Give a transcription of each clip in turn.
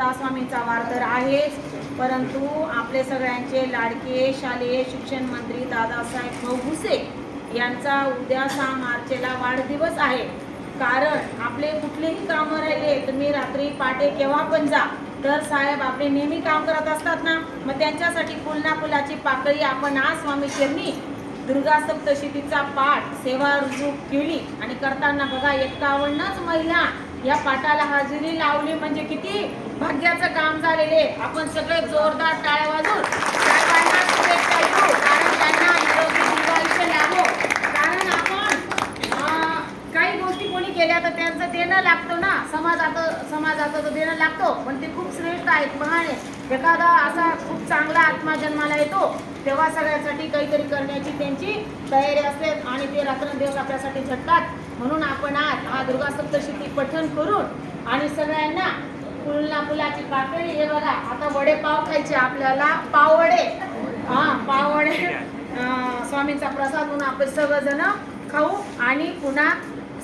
स्वतः स्वामींचा वार तर आहेच, परंतु आपले सगळ्यांचे लाडके शालेय शिक्षण मंत्री दादासाहेब भुसे यांचा उद्या 6 मार्चला वाढदिवस आहे. कारण आपले कुठलेही कामं राहिले, तुम्ही रात्री पाटे केव्हा पण जा, तर साहेब आपले नेहमी काम करत असतात ना, मग त्यांच्यासाठी फुलना फुलाची पाकळी आपण आज स्वामी चरणी दुर्गा सप्तशतीचा पाठ सेवा रुजू केली आणि करताना बघा 51च महिला या पाठाला हजेरी लावली, म्हणजे किती भाग्याचं काम झालेले. आपण सगळे जोरदार टाळ्या वाजवून साहेबांना शुभेच्छा देऊ, कारण त्यांना निरोगी दीर्घायुष्य लाभो. कारण आपण काही गोष्टी कोणी केल्या तर त्यांचं देणं लागतो ना, समाजाचं तर देणं लागतो, पण ते खूप श्रेष्ठ आहेत. महाने एखादा असा खूप चांगला आत्मा जन्माला येतो तेव्हा सगळ्यांसाठी काहीतरी करण्याची त्यांची तयारी असते आणि ते रात्रंदिवस आपल्यासाठी झटतात. म्हणून आपण आज हा दुर्गा सप्तशती पठण करून आणि सगळ्यांना फुलना फुलाची पाकळी. हे बघा आता वडेपाव खायचे आपल्याला, पाववडे. पाववडे स्वामींचा प्रसाद म्हणून आपण सर्वजण खाऊ आणि पुन्हा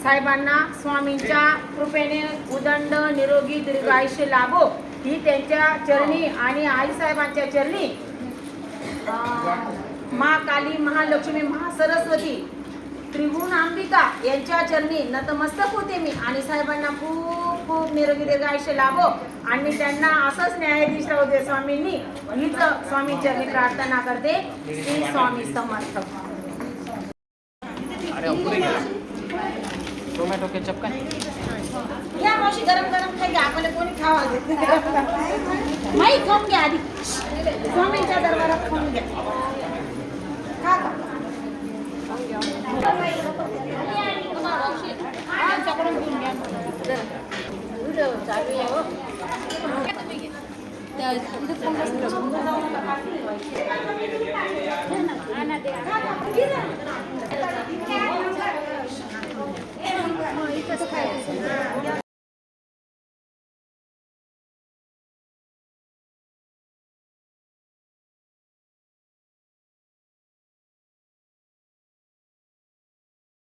साहेबांना स्वामींच्या कृपेने उदंड निरोगी दीर्घायुष्य लाभो ही त्यांच्या चरणी आणि आईसाहेबांच्या चरणी काली, महालक्ष्मी, महासरस्वती, त्रिभुवन अंबिका यांच्या चरणी नतमस्तक होते मी. आणि साहेबांना खूप खूप निरोगी दीर्घायुष्य लाभो आणि मी त्यांना असंच न्यायाधीश राहू दे स्वामींनी, हीच स्वामी चरणी प्रार्थना करते. श्री स्वामी समर्थ. टोमॅटो केचप काय या मावशी गरम गरम खाई घ्या, आपल्याला कोणी खावा माई खाऊन घ्या आधी, स्वामींच्या दरबारात खाऊन घ्या. खा का त्यांच्याकडून घेऊन घ्या. चालू आहे हो.